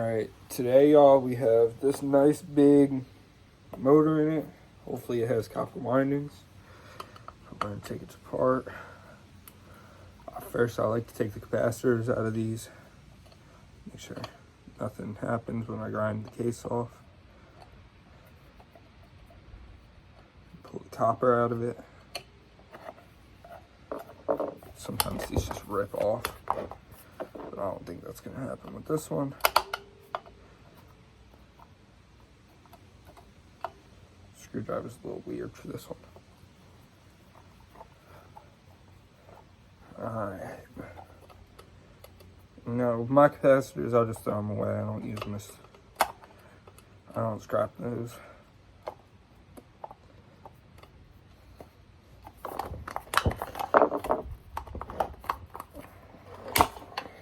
Alright, today y'all we have this nice big motor in it. Hopefully it has copper windings. I'm going to take it apart. First I like to take the capacitors out of these. Make sure nothing happens when I grind the case off. Pull the copper out of it. Sometimes these just rip off, but I don't think that's going to happen with this one. Screwdriver's a little weird for this one. Alright. Now, with my capacitors, I'll just throw them away. I don't use them. I don't scrap those.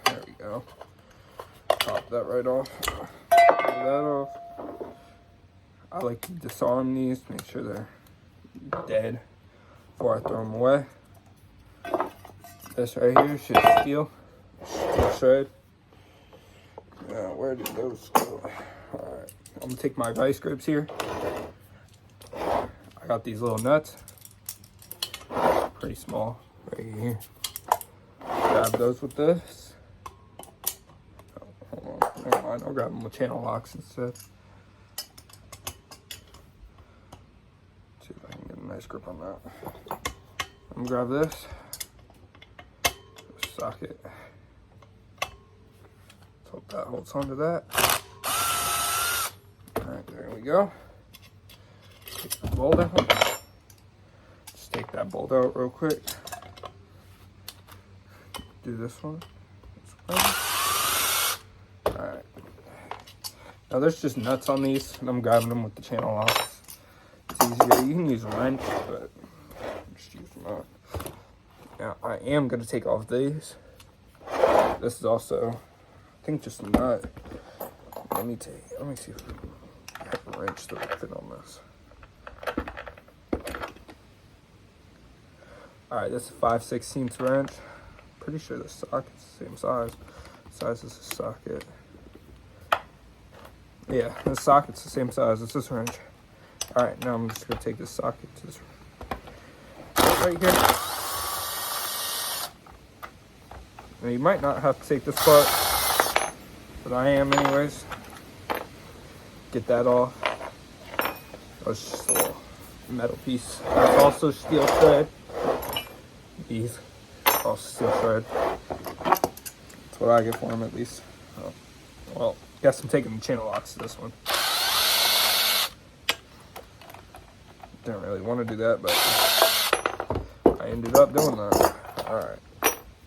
There we go. Pop that right off. Pull that off. I like to disarm these, make sure they're dead before I throw them away. This right here should steel shred. Now, where did those go? Alright, I'm gonna take my vice grips here. I got these little nuts. Pretty small, right here. Grab those with this. Oh, hold on, never mind, I'll grab them with channel locks instead. See if I can get a nice grip on that. I'm gonna grab this. Socket. Let's hope that holds onto that. Alright, there we go. Take the bolt out. Just take that bolt out real quick. Do this one. Alright. Now there's just nuts on these, and I'm grabbing them with the channel locks. It's easier. You can use a wrench, but I'm just using that. Now, I am going to take off these. This is also, I think, just a nut. Let me see if I have a wrench that will fit on this. Alright, this is a 5/16 wrench. Pretty sure the socket's the same size. Size as the socket. Yeah, the socket's the same size as this wrench. Alright, now I'm just going to take this socket to this right here. Now, you might not have to take this part, but I am anyways. Get that off. That's just a little metal piece. That's also steel thread. These are also steel thread. That's what I get for them, at least. Oh, well, guess I'm taking the channel locks to this one. Didn't really want to do that, but I ended up doing that. Alright,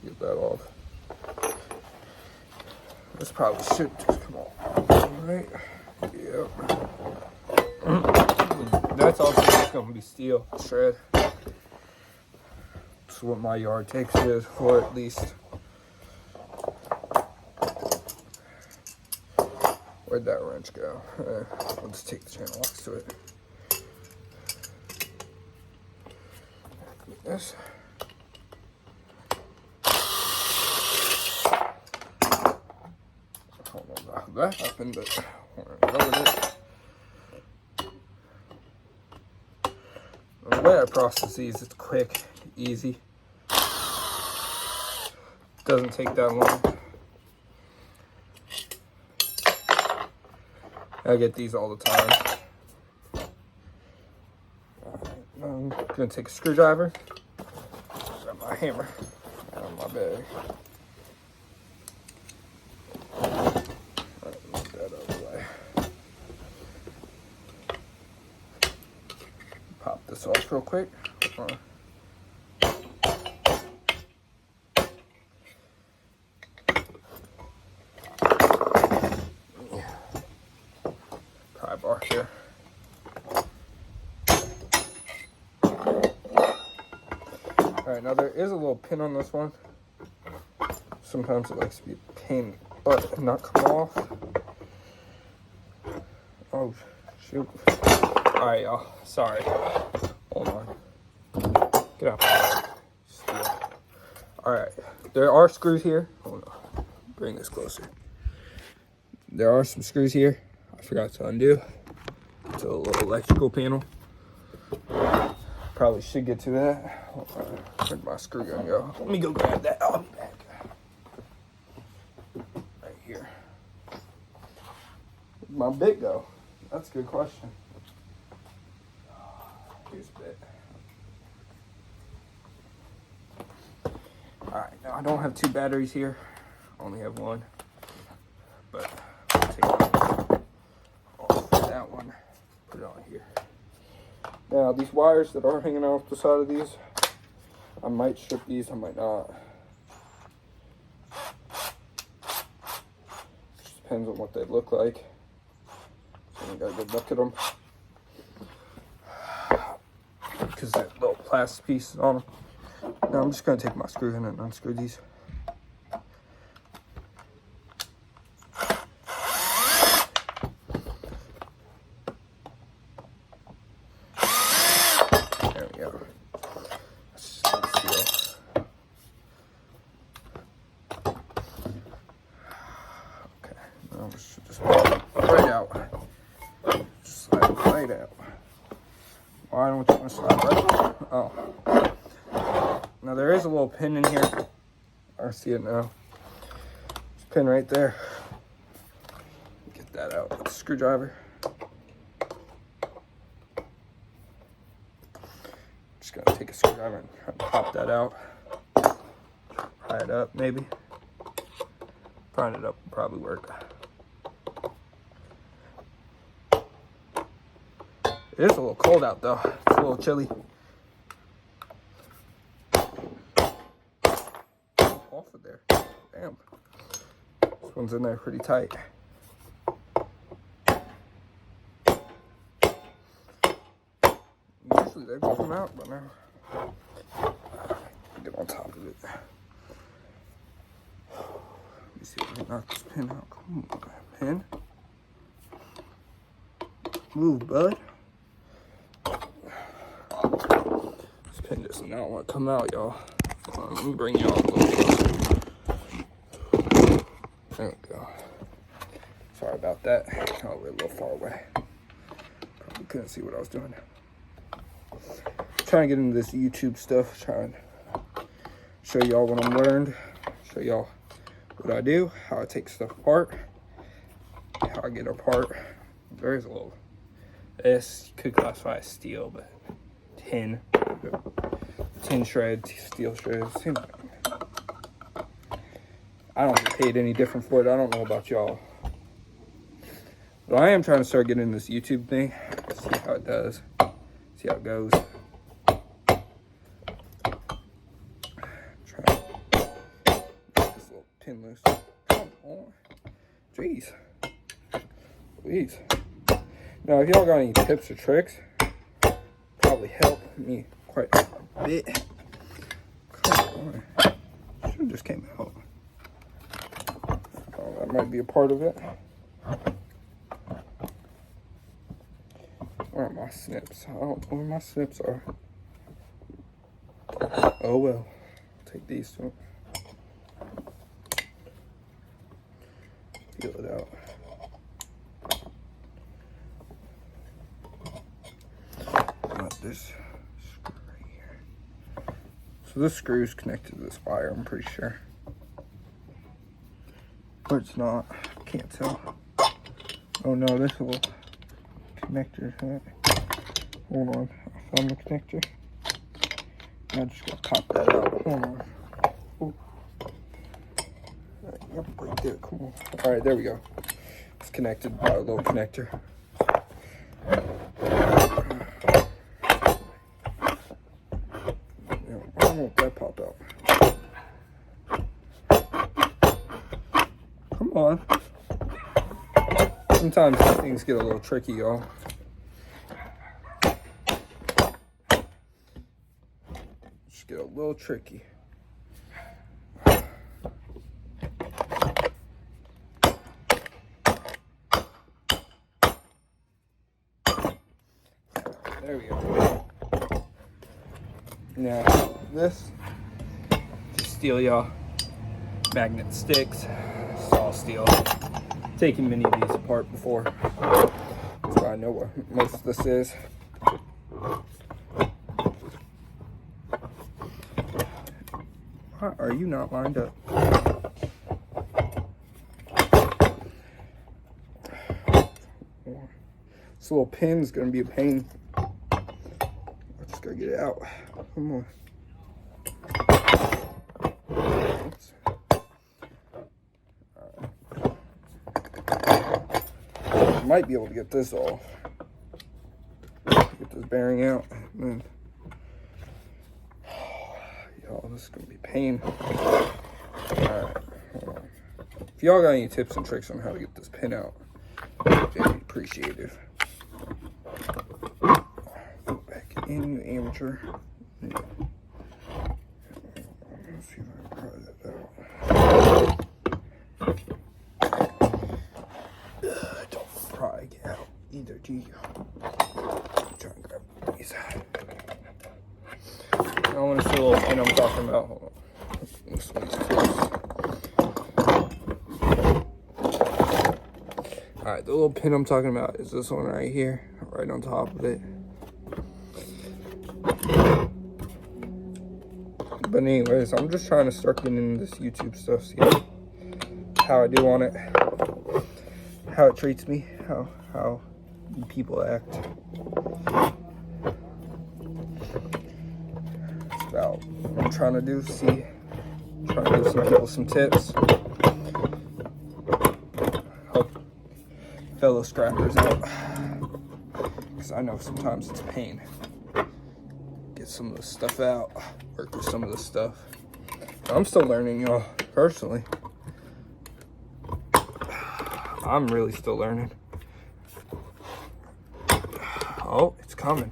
get that off. This probably should just come off. Alright. Yep. That's also just going to be steel shred. That's what my yard takes it for, at least. Where'd that wrench go? I'll just take the channel locks to it. This. That happened, but we're gonna go with it. The way I process these, it's quick, easy. Doesn't take that long. I get these all the time. I'm gonna take a screwdriver, grab my hammer out of my bag. Pop this off real quick. Pry bar here. Alright, now there is a little pin on this one. Sometimes it likes to be a pain, but not come off. Oh, shoot. Alright, y'all. Sorry. Hold on. Get out. Alright. There are screws here. Hold on. Bring this closer. there are some screws here I forgot to undo. It's a little electrical panel. Probably should get to that. Where'd my screw gun go? Let me go grab that. I'll be back. Right here. Where'd my bit go? That's a good question. Here's a bit. Alright, now I don't have 2 batteries here. I only have 1. But I'll take off that one. Put it on here. Now, these wires that are hanging off the side of these, I might strip these, I might not. Just depends on what they look like. So you gotta go look at them. Because they're little plastic pieces on them. Now, I'm just gonna take my screw in and unscrew these. Just right out. Just slide right out. Why don't you want to slide right out? Oh. Now there is a little pin in here. I see it now. There's a pin right there. Get that out with a screwdriver. Just gonna take a screwdriver and try to pop that out. Pry it up, maybe. Prying it up will probably work. It is a little cold out though. It's a little chilly. Off of there. Damn. This one's in there pretty tight. Usually they pull them out, but now get on top of it. Let me see if we can knock this pin out. Come on, pin. Move, bud. This pin does not want to come out, y'all. Let me bring y'all a little closer. There we go. Sorry about that. Oh, we're a little far away. Probably couldn't see what I was doing. Trying to get into this YouTube stuff. Trying to show y'all what I'm learned. Show y'all what I do. How I take stuff apart. How I get apart. There is a little. This you could classify as steel, but tin shred, steel shred. I don't get paid any different for it. I don't know about y'all, but I am trying to start getting this YouTube thing. See how it does. See how it goes. Try to get this little pin loose. Come on, jeez, please. Now, if y'all got any tips or tricks, probably help me quite a bit. Come on. Should have just came out. Oh, that might be a part of it. Where are my snips? I don't know where my snips are. Oh well. I'll take these two. Feel it out. This screw right here. So this screw is connected to this wire, I'm pretty sure. But it's not. Can't tell. Oh no, this little connector. Hold on. I found the connector. I'm just gonna pop that out. Hold on. Ooh. Yep, right there. Come on. Alright, there we go. It's connected by a little connector. Why won't that pop out? Come on. Sometimes these things get a little tricky, y'all. Just get a little tricky. There we go. Now, this is steel, y'all. Magnet sticks. It's all steel. taken many of these apart before, so I know what most of this is. Why are you not lined up? This little pin's gonna be a pain. I just gotta get it out. Come on. Oops. I might be able to get this off. Get this bearing out. And then, y'all, this is gonna be pain. Alright, hold on. If y'all got any tips and tricks on how to get this pin out, very appreciative. Go back in, you amateur. Yeah. Let's see if I can pry that out. Don't pry out either, do you? Try and grab these. I want to see a little pin I'm talking about. Hold on. This one's close. Alright, the little pin I'm talking about is this one right here, right on top of it. But anyways, I'm just trying to start getting into this YouTube stuff, see how I do on it, how it treats me, how people act. That's about what I'm trying to do, trying to give some people some tips. Help fellow scrappers out, because I know sometimes it's a pain. Get some of this stuff out, work with some of this stuff. I'm still learning, y'all, personally. I'm really still learning. Oh, it's coming.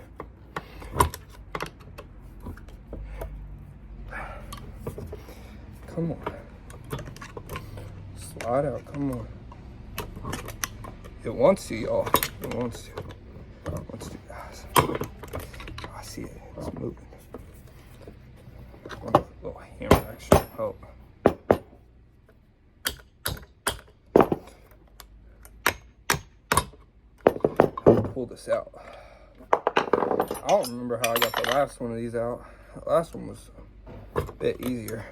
Come on. Slide out, come on. It wants to, y'all. It wants to. It wants to, guys. I see it. It's moving. A little hammer actually help. Pull this out. I don't remember how I got the last one of these out. The last one was a bit easier.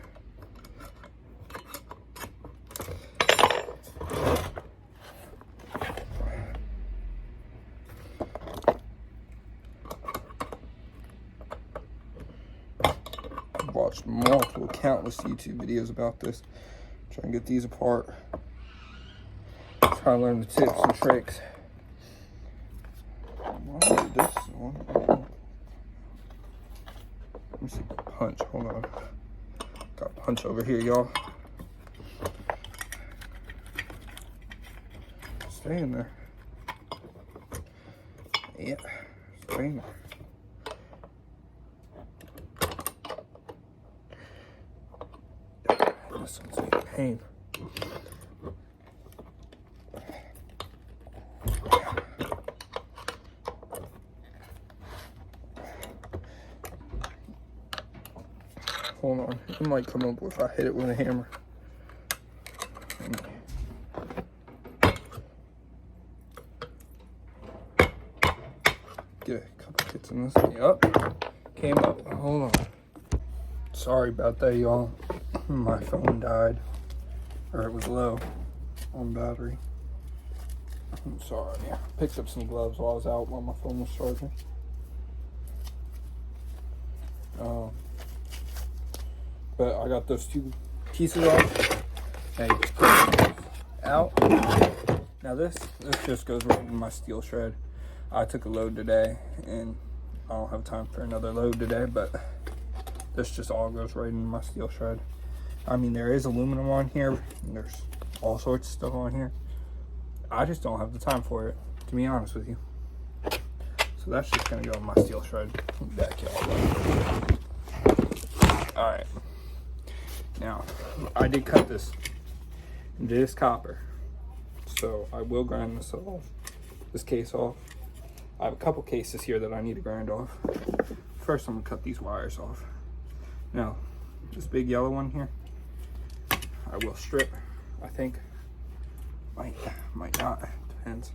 I've watched countless YouTube videos about this. Try and get these apart. Try and learn the tips and tricks. This one. Let me see. Punch. Hold on. Got a punch over here, y'all. Stay in there. Yeah. Stay in there. This one's a pain. Hold on, it might come up if I hit it with a hammer. Get a couple hits in this. Yup, came up. Hold on. Sorry about that, y'all. My phone died, or it was low on battery. I'm sorry. Picked up some gloves while I was out while my phone was charging. But I got those two pieces off. Now you just pull them out. Now this just goes right in my steel shred. I took a load today, and I don't have time for another load today, but this just all goes right in my steel shred. I mean, there is aluminum on here, and there's all sorts of stuff on here. I just don't have the time for it, to be honest with you. So that's just gonna go in my steel shred back here. Alright. Now, I did cut this into this copper. So I will grind this off, this case off. I have a couple cases here that I need to grind off. First, I'm gonna cut these wires off. Now, this big yellow one here, I will strip, I think. Might not, depends.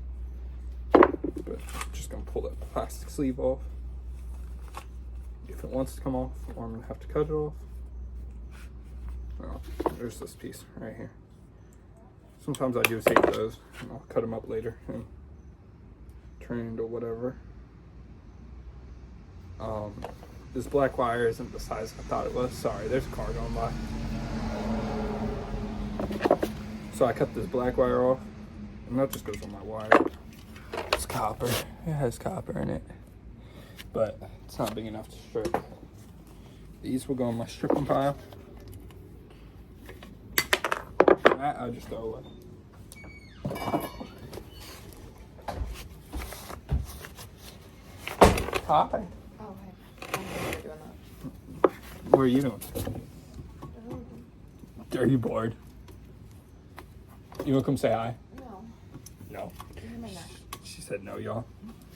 But I'm just gonna pull that plastic sleeve off. If it wants to come off, or I'm gonna have to cut it off. Well, there's this piece right here. Sometimes I do save those, and I'll cut them up later and turn it into whatever. This black wire isn't the size I thought it was. Sorry, there's a car going by. So I cut this black wire off, and that just goes on my wire. It's copper. It has copper in it, but it's not big enough to strip. These will go in my stripping pile. That I just throw away. Hi. Oh, hey. I'm doing that. What are you doing? Are you bored? You want to come say hi? No. No. Give me my neck. She said no, y'all.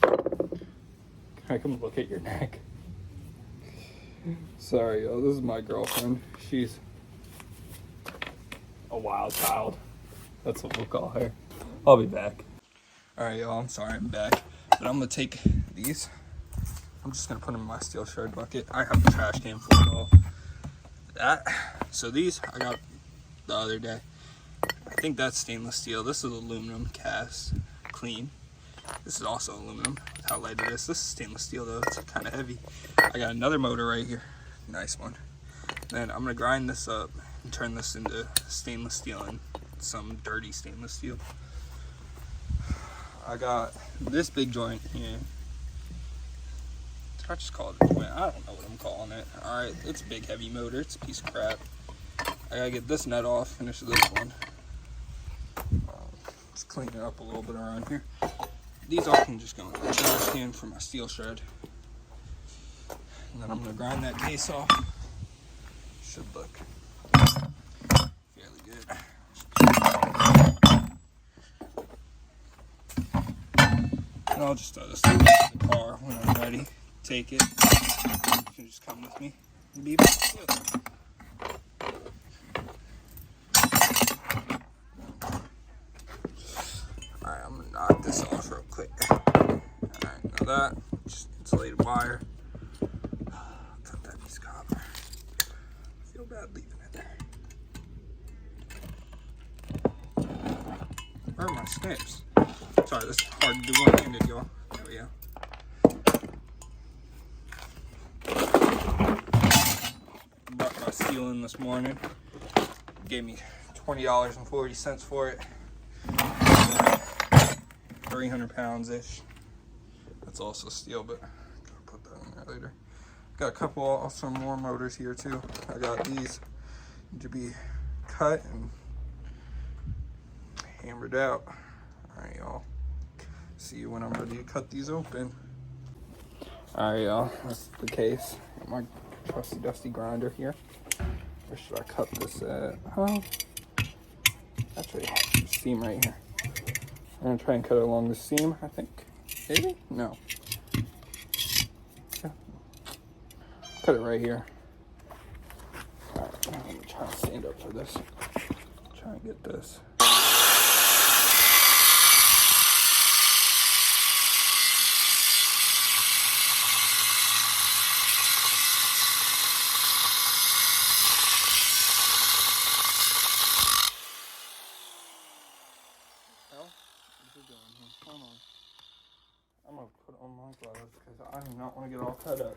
Can I come look at your neck? Sorry, y'all. This is my girlfriend. She's a wild child. That's what we'll call her. I'll be back. Alright, y'all. I'm sorry I'm back. But I'm going to take these. I'm just going to put them in my steel shred bucket. I have the trash can full of all that. So these I got the other day. I think that's stainless steel. This is aluminum cast, clean. This is also aluminum, with how light it is. This is stainless steel though, it's kind of heavy. I got another motor right here, nice one. Then I'm gonna grind this up and turn this into stainless steel and some dirty stainless steel. I got this big joint here. Did I just call it a joint? I don't know what I'm calling it. Alright, it's a big heavy motor, it's a piece of crap. I gotta get this nut off, finish this one. Let's clean it up a little bit around here. These all can just go in the trash can for my steel shred. And then I'm gonna grind that case off. Should look fairly good. And I'll just throw this in the car when I'm ready. Take it. You can just come with me and be back. Alright, I'm gonna knock this off real quick. Alright, now that, just insulated wire. Cut that piece of copper. I feel bad leaving it there. Where are my snips? Sorry, this is hard to do one-handed, y'all. There we go. Bought my steel in this morning. Gave me $20.40 for it. 300 pounds-ish. That's also steel, but I'll put that in there later. Got a couple, some more motors here too. I got these to be cut and hammered out. All right, y'all. See you when I'm ready to cut these open. All right, y'all. That's the case. Got my trusty dusty grinder here. Where should I cut this at? Oh, actually, seam right here. I'm gonna try and cut it along the seam, I think. Maybe? No. Yeah. Cut it right here. Alright, I'm gonna try and stand up for this. Try and get this. Hold on. I'm gonna put on my gloves because I do not want to get all cut up.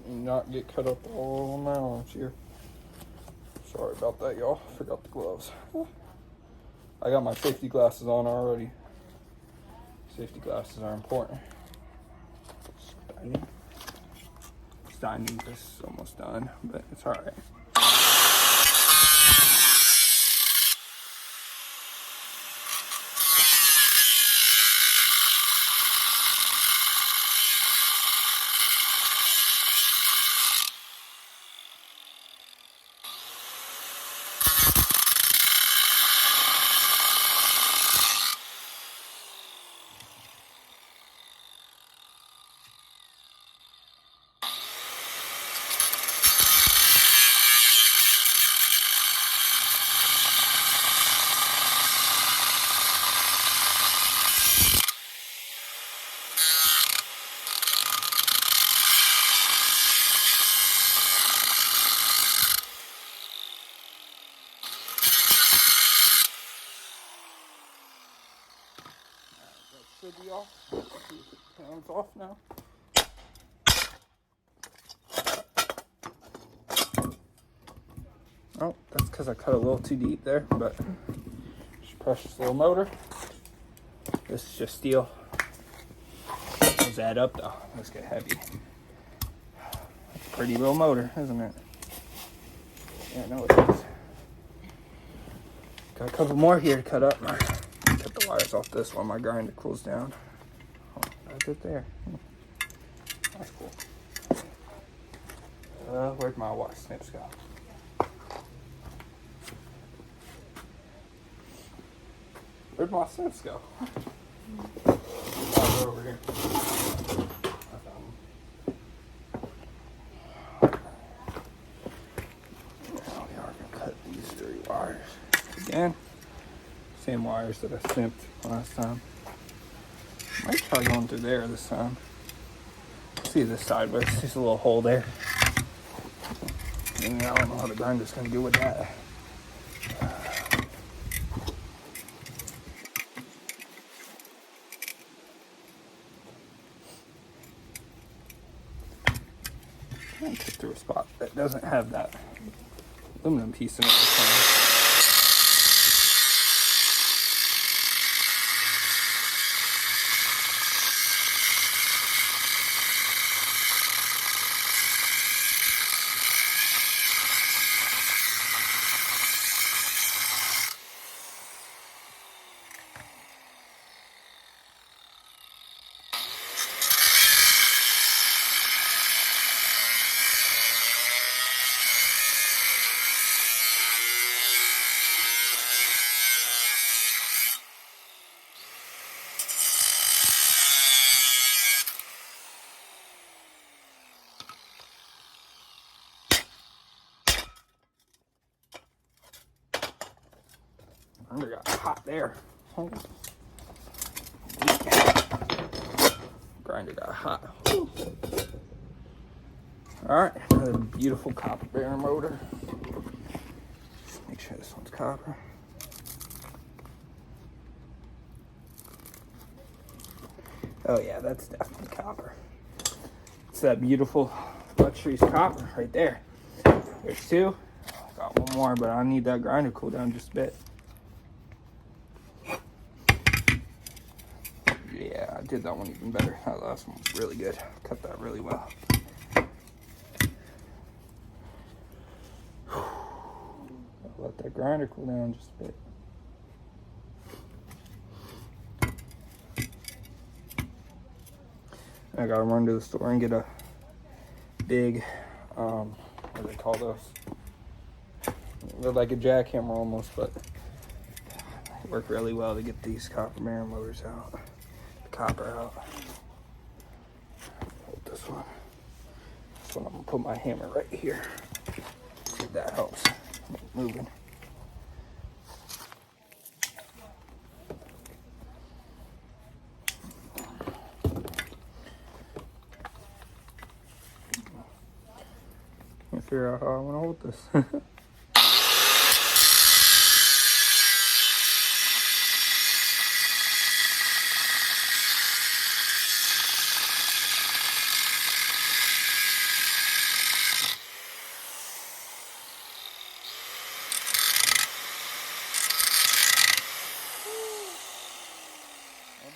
And not get cut up all on my arms here. Sorry about that, y'all. Forgot the gloves. I got my safety glasses on already. Safety glasses are important. Staining this is almost done, but it's alright. the deal. Panels off now. Oh, that's because I cut a little too deep there, but just precious little motor. This is just steel. Those add up though. Let's get heavy. Pretty little motor, isn't it? Yeah, no, it is. Got a couple more here to cut up. Cut the wires off this while my grinder cools down. Oh, that's it there. That's cool. Where'd my wire snips go? Where'd my snips go? Oh, they're over here. I found them. Now we are gonna cut these 3 wires. Again, same wires that I snipped last time. Might try going through there this time. See this sideways, there's a little hole there. And I don't know how the grinder's gonna do with that. I cut through a spot that doesn't have that aluminum piece in it this time. Grinder got hot there. Grinder got hot. Alright, another beautiful copper bearing motor. Just make sure this one's copper. Oh yeah, that's definitely copper. It's that beautiful Luxury's copper right there. There's 2. Got one more, but I need that grinder cool down just a bit. Yeah, I did that one even better. That last one was really good. Cut that really well. I'll let that grinder cool down just a bit. I gotta run to the store and get a big, what do they call those? They're like a jackhammer almost, but they work really well to get these copper bearing motors out. Copper out. Hold this one. This one I'm gonna put my hammer right here. See if that helps. Moving. Can't figure out how I want to hold this. I'll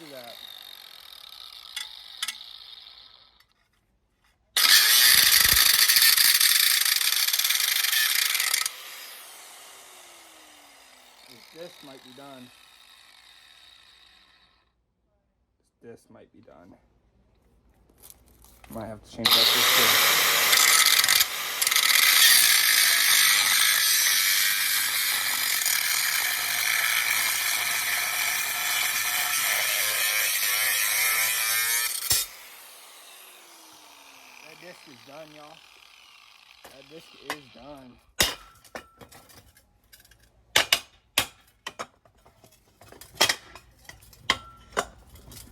do that. This might be done. This might be done. Might have to change out this too. That disc is done, y'all. That disc is done.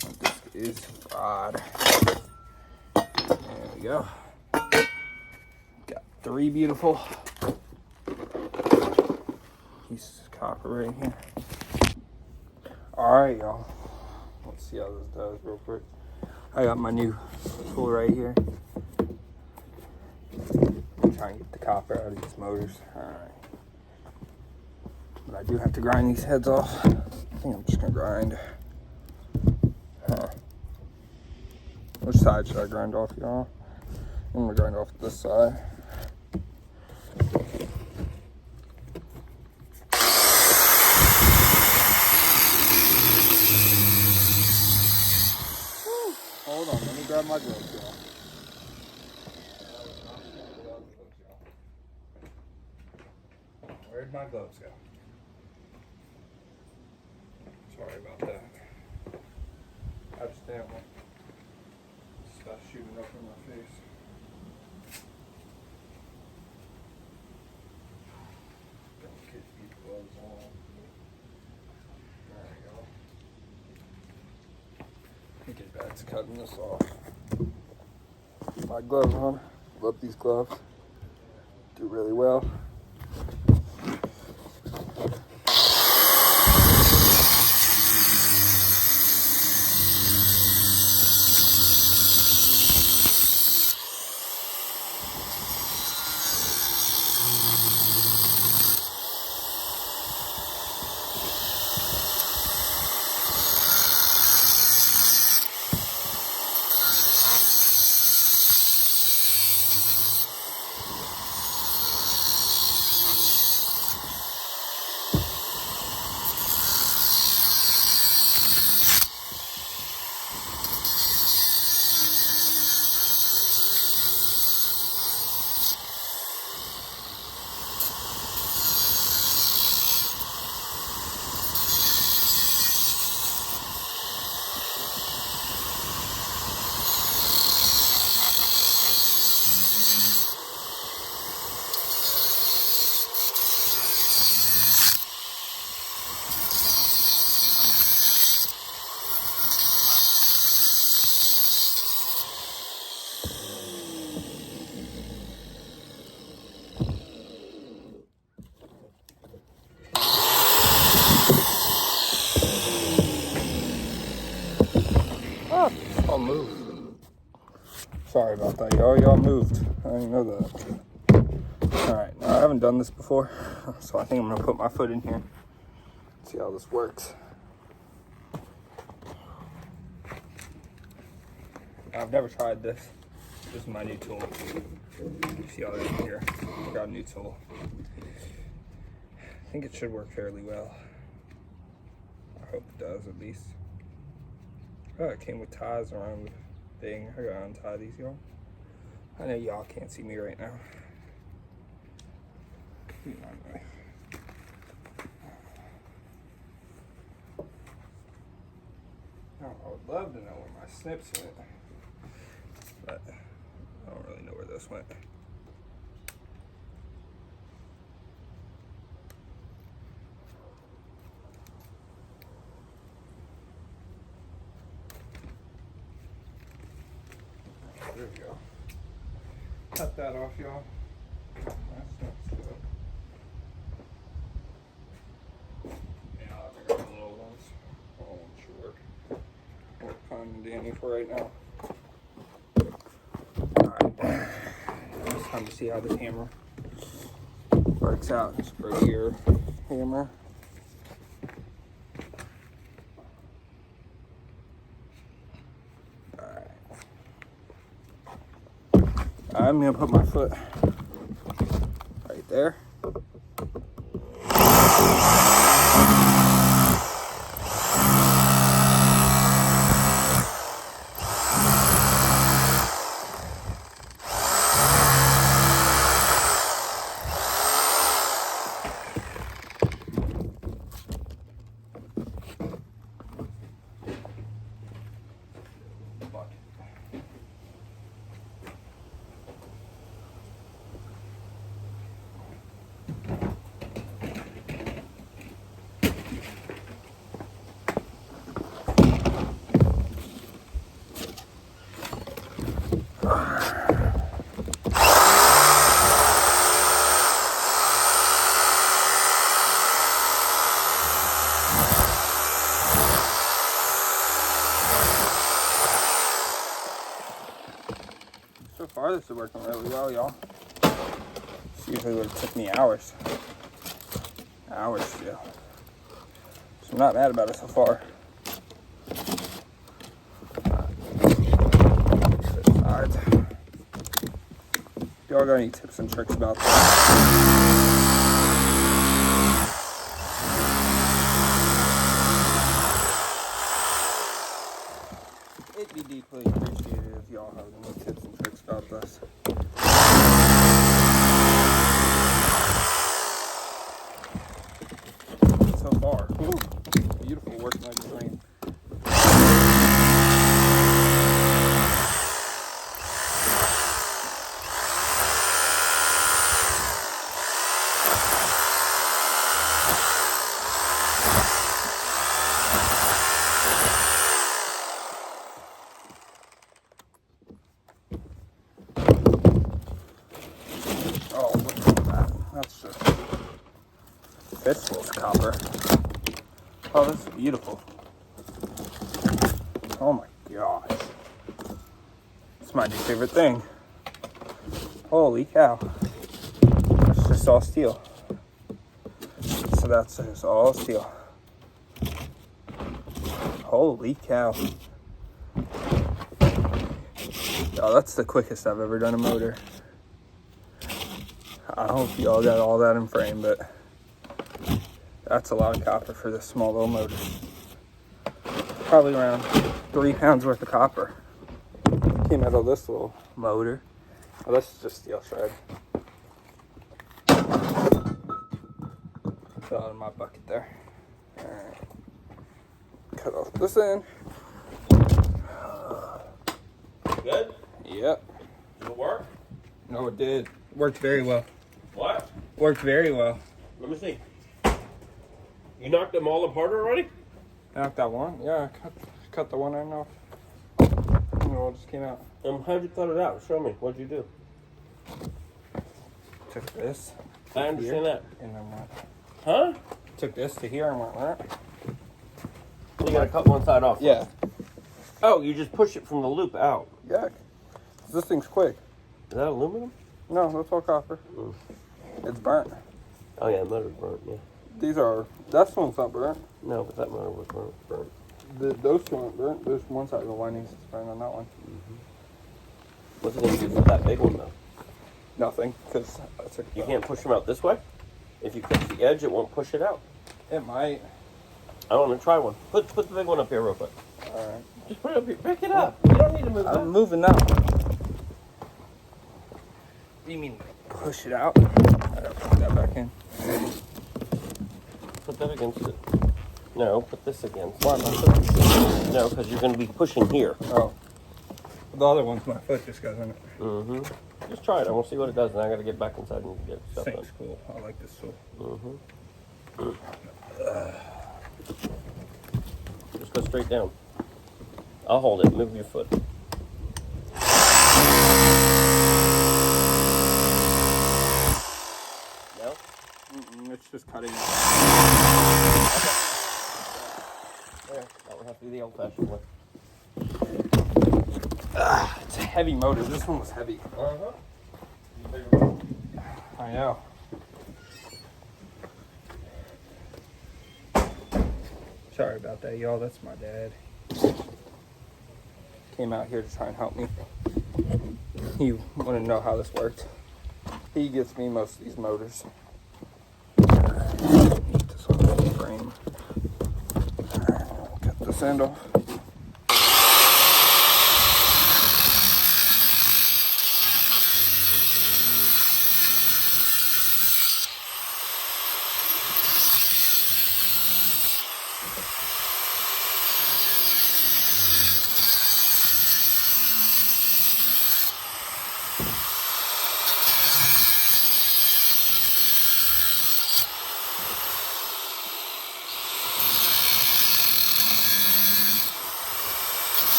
That disc is fried. There we go. Got 3 beautiful pieces of copper right here. Alright, y'all. Let's see how this does real quick. I got my new tool right here. I'm trying to get the copper out of these motors. Alright. But I do have to grind these heads off. I think I'm just gonna grind. Which side should I grind off, y'all? I'm gonna grind off this side. Hold on, let me grab my gloves, y'all. Where'd my gloves go? Sorry about that. I just didn't want stuff shooting up in my face. Don't get these gloves on. There we go. Get back to cutting this off. My gloves on. Love these gloves. Do really well. Y'all moved. Sorry about that, y'all. Y'all moved. I didn't know that. Alright, now I haven't done this before, so I think I'm gonna put my foot in here. See how this works. I've never tried this. This is my new tool. You see how it's in here. I got a new tool. I think it should work fairly well. I hope it does at least. Oh, it came with ties around the thing. I gotta untie these, y'all. I know y'all can't see me right now. Oh, I would love to know where my snips went, but I don't really know where this went. There we go. Cut that off, y'all. That's good. Yeah, I got the little ones. Oh, I'm sure. We're fine and dandy for right now. Alright. Now it's time to see how this hammer works out. Just for your hammer. I'm gonna put my foot right there. This is working really well, y'all. This usually would have took me hours. Hours still. So I'm not mad about it so far. Sides. Y'all got any tips and tricks about that? It'd be deeply appreciated if y'all have any tips and tricks about this. So far, beautiful work magazine. Oh, look at that. That's just fishless copper. Oh, this is beautiful. Oh my gosh. It's my new favorite thing. Holy cow. That's just all steel. So that's just all steel. Holy cow. Oh, that's the quickest I've ever done a motor. I hope y'all got all that in frame, but that's a lot of copper for this small little motor. Probably around 3 pounds worth of copper. Came out of this little motor. Oh, this is just steel shred. Fell out of my bucket there. Alright. Cut off this end. Good? Yep. Did it work? No, it did. Worked very well. What? Worked very well. Let me see. You knocked them all apart already? Knocked that one? Yeah, cut the one end off. And it all just came out. How'd you cut it out? Show me. What'd you do? Took this. I understand that. And then went. Huh? Took this to here and went right. You gotta cut one side off. Yeah. Oh, you just push it from the loop out. Yeah. This thing's quick. Is that aluminum? No, that's all copper. Mm. It's burnt. Oh yeah, the motor's burnt, yeah. These are, this one's not burnt. No, but that motor was burnt. Those two aren't burnt. There's one side of the windings that's burnt on that one. What's it gonna do for that big one though? Nothing, because You can't push them out this way? If you catch the edge, it won't push it out. It might. I want to try one. Put the big one up here real quick. Alright. Just put it up here. Pick it up. You don't need to move I'm that. moving that one. What do you mean push it out? Alright, put that back in. Put that against it. No, put this against it. Why am I putting? No, because you're going to be pushing here. Oh. The other one's my foot just goes in it. Mm-hmm. Just try it. I want to see what it does, and I got to get back inside and get stuff Thing's cool. I like this tool. Mm-hmm. Just go straight down. I'll hold it. Move your foot. No? It's just cutting. There. That would have to be the old-fashioned way. It's a heavy motor. This one was heavy. Uh-huh. I know. Sorry about that, y'all. That's my dad. Came out here to try and help me. He wanted to know how this worked. He gets me most of these motors. Get this one in the frame. Cut this end off.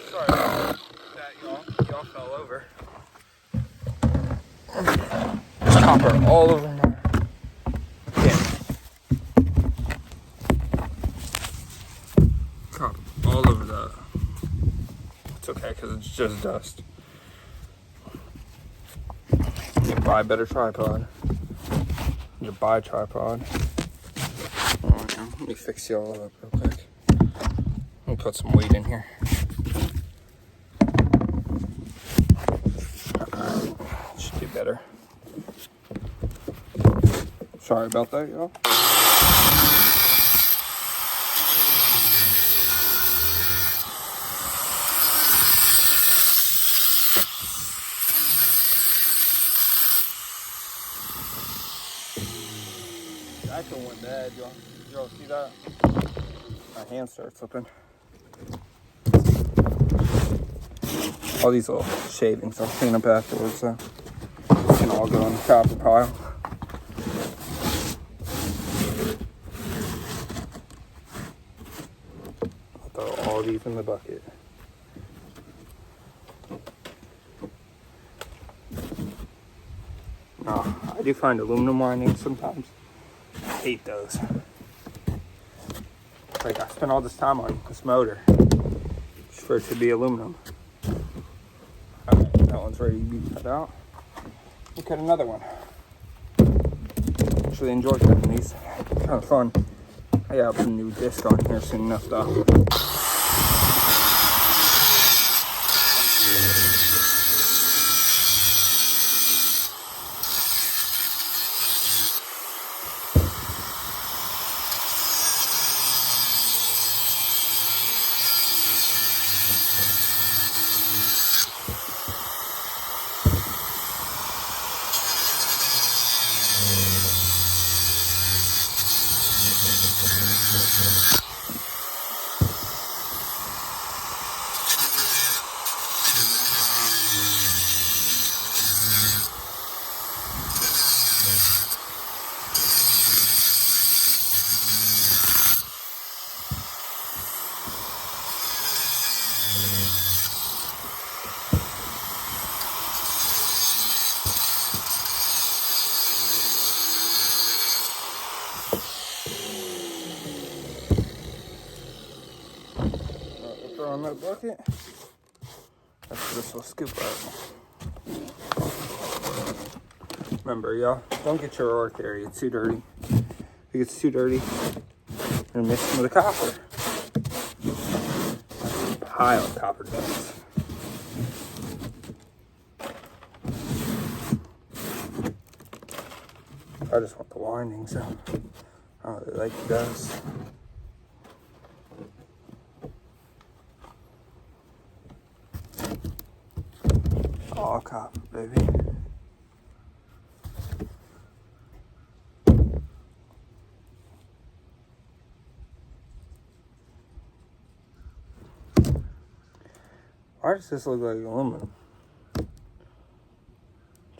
Sorry about that, y'all. Y'all fell over. There's copper all over my. Yeah. It's okay because it's just dust. You buy a better tripod. You buy a tripod. Oh, yeah. Let me fix you all up real quick. Let me put some weight in here. Alright, should be better. Sorry about that, y'all. That actually went bad, y'all. Y'all see that? My hand starts slipping. All these little shavings I'll clean up afterwards, so it can all go in the copper pile. I'll throw all these in the bucket. No, I do find aluminum windings sometimes. I hate those. Like, I spent all this time on this motor just for it to be aluminum. Alright, that one's ready to be cut out. We'll cut another one. Actually enjoy cutting these. Kind of fun. I gotta put a new disc on here soon enough though. Throw in that bucket. After this, we'll scoop out. Remember, y'all, don't get your ore carry. It's too dirty. If it gets too dirty, you're gonna mix some of the copper. Pile of copper dust. I just want the windings. So I don't really like the dust. All copper, baby. Why does this look like aluminum? I'm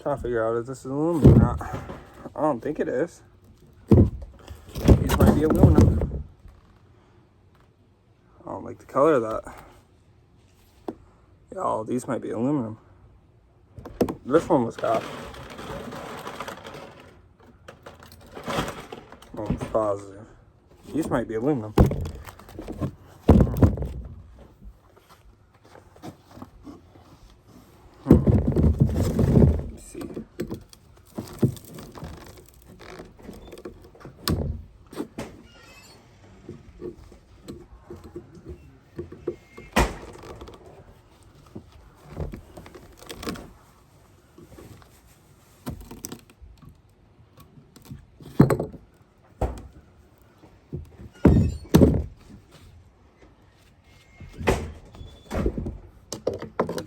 trying to figure out if this is aluminum or not. I don't think it is. These might be aluminum. I don't like the color of that. Y'all, these might be aluminum. This one was copper. I'm positive. These might be aluminum. Let's see.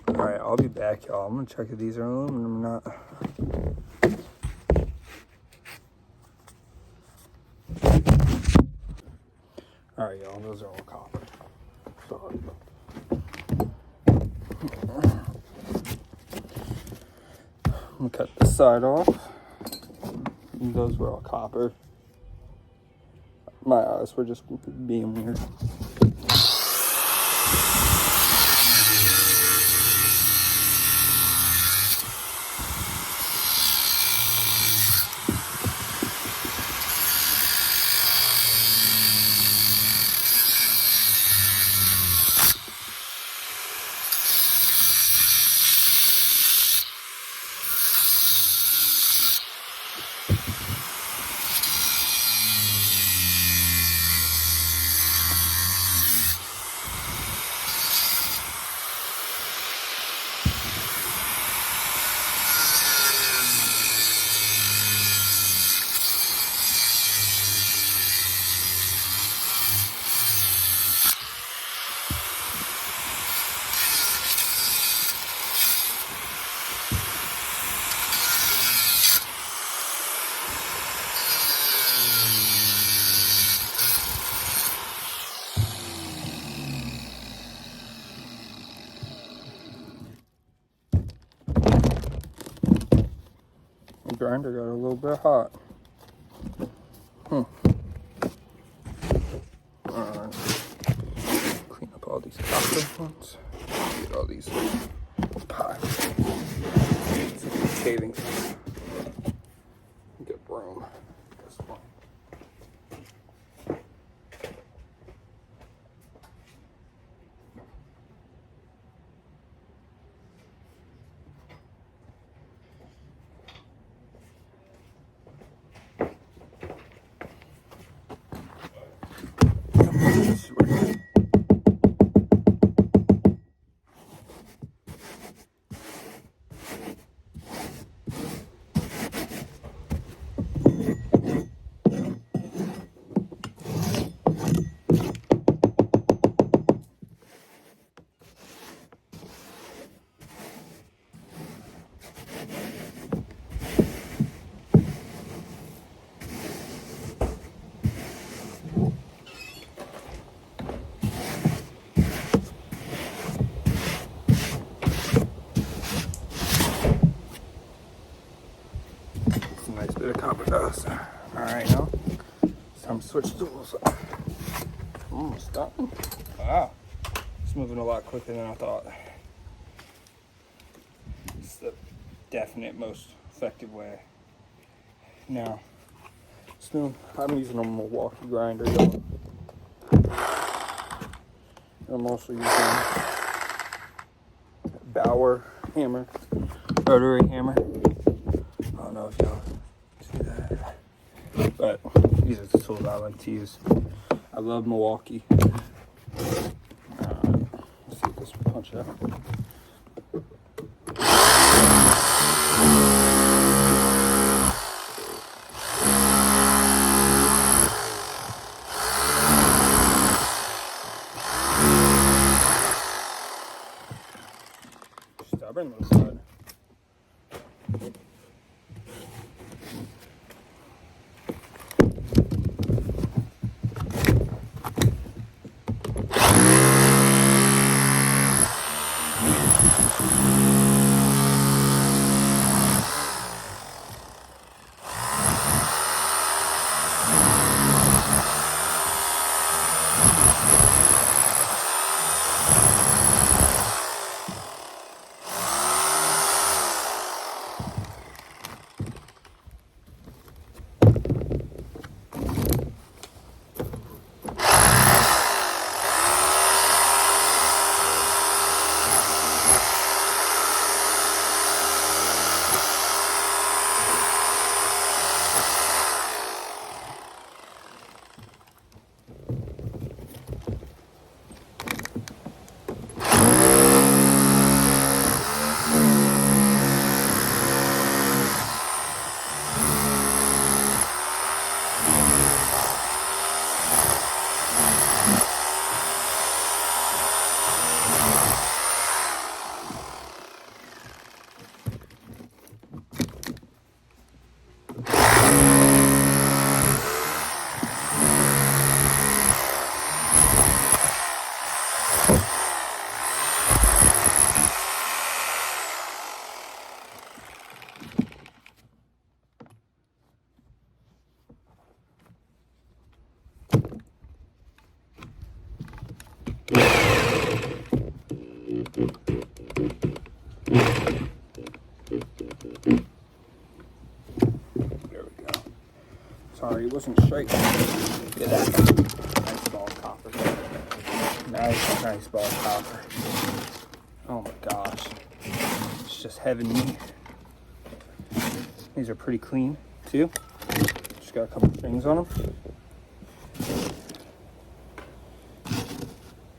Alright, I'll be back, y'all. I'm gonna check if these are aluminum or not. Alright, y'all, those are all copper. Sorry about that. I'm gonna cut this side off. Those were all copper. My eyes were just being weird. grinder got a little bit hot. Alright. Clean up all these copper ones. Get all these piles. Shavings. Get broom. This one. Nice bit of copper dust. Alright, now it's time to switch tools. Almost done. Wow, it's moving a lot quicker than I thought. It's the definite most effective way. Now, soon I'm using a Milwaukee grinder, y'all. I'm also using a Bauer hammer, rotary hammer. I don't know if y'all see that, but these are the tools I like to use. I love Milwaukee. Let's see if this will punch out. Stubborn little bud. Sorry, it wasn't straight. Look at that. Nice ball of copper. Nice ball of copper. Oh my gosh. It's just heavenly. These are pretty clean too. Just got a couple things on them.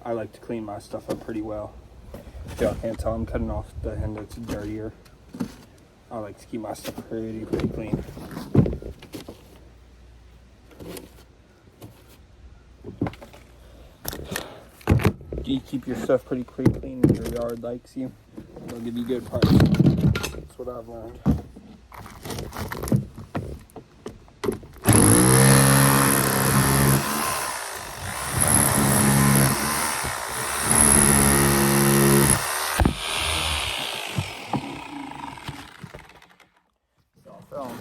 I like to clean my stuff up pretty well. If y'all can't tell, I'm cutting off the end that's dirtier. I like to keep my stuff pretty clean. You keep your stuff pretty clean and your yard likes you, they'll give you good parts. That's what I've learned. So I fell on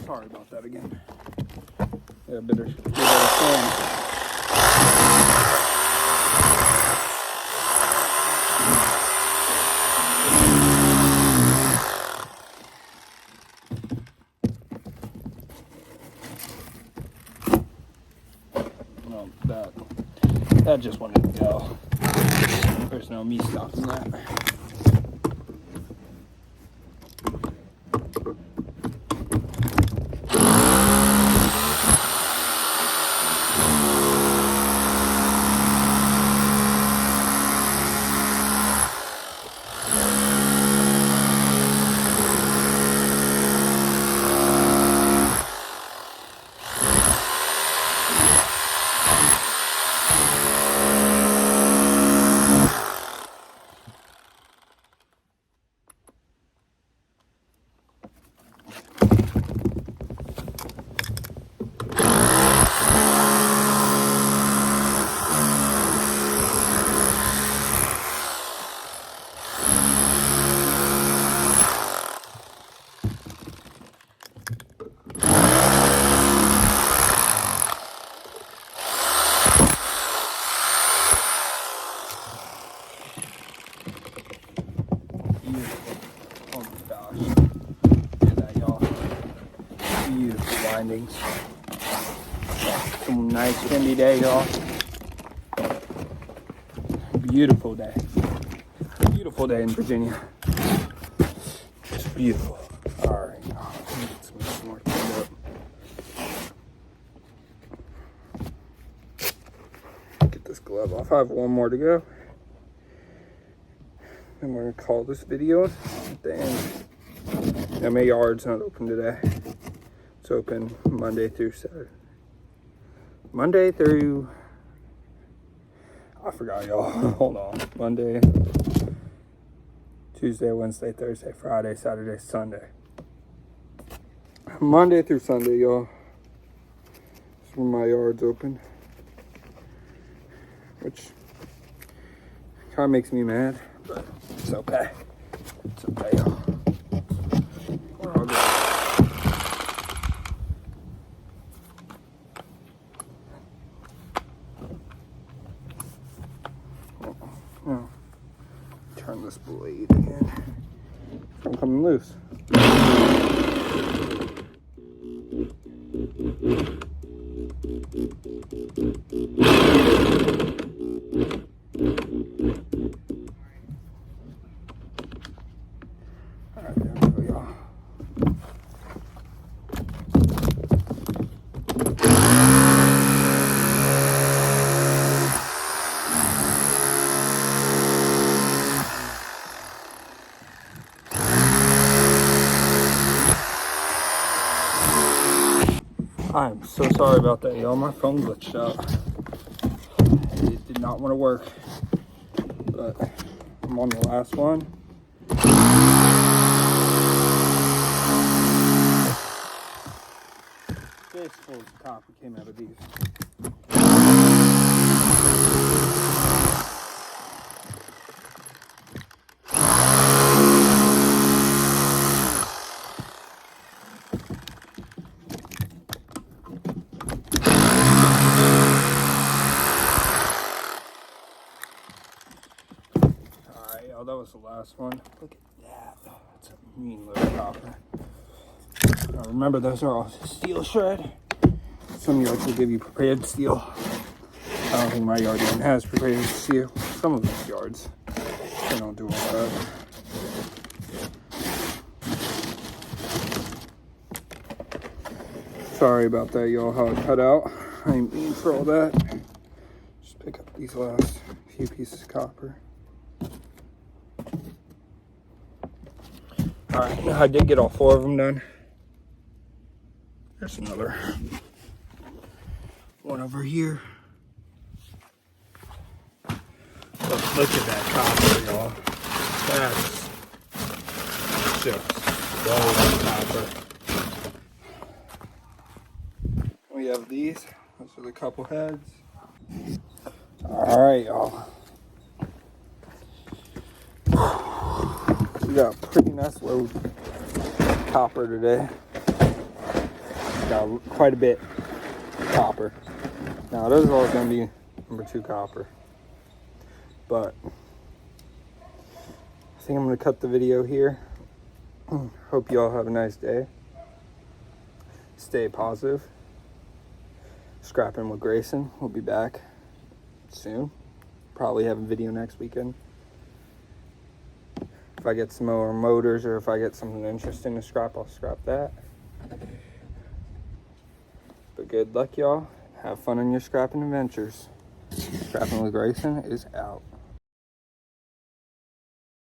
a better sound. Well, that just wanted to go. There's no me stopping that. Oh my gosh. Look at that, y'all. Beautiful windings. Some nice windy day, y'all. Beautiful day. Beautiful day in Virginia. Just beautiful. Alright, y'all. Let's get some more cleaned up. Get this glove off. I have one more to go. And we're gonna call this video at the end. Yeah, my yard's not open today. It's open Monday through Saturday. Monday through, I forgot, y'all. Hold on. Monday, Tuesday, Wednesday, Thursday, Friday, Saturday, Sunday. Monday through Sunday, y'all. That's when my yard's open. Which kind of makes me mad, but it's okay. It's okay, y'all. We're all good. Oh, turn this blade again. I'm coming loose. Alright, there we go, y'all. I'm so sorry about that, y'all. My phone glitched out. It did not want to work. But I'm on the last one. This full of copper came out of these. Oh, that was the last one. Look at that. Oh, that's a mean little copper. Now remember, those are all steel shred. Some yards will give you prepared steel. I don't think my yard even has prepared steel. Some of those yards, they don't do all that. Sorry about that, y'all, how it cut out. I ain't mean for all that. Just pick up these last few pieces of copper. Alright, I did get all 4 of them done. There's another one over here. Look at that copper, y'all. That's just gold copper. We have these. Those are the couple heads. Alright, y'all. We got a pretty nice load of copper today. Got quite a bit. copper. Now those are all going to be number 2 copper. But I think I'm going to cut the video here. Hope you all have a nice day. Stay positive. Scrapping with Grayson. We'll be back soon. Probably have a video next weekend. If I get some more motors or if I get something interesting to scrap, I'll scrap that. But good luck, y'all. Have fun in your scrapping adventures. Scrapping with Grayson is out.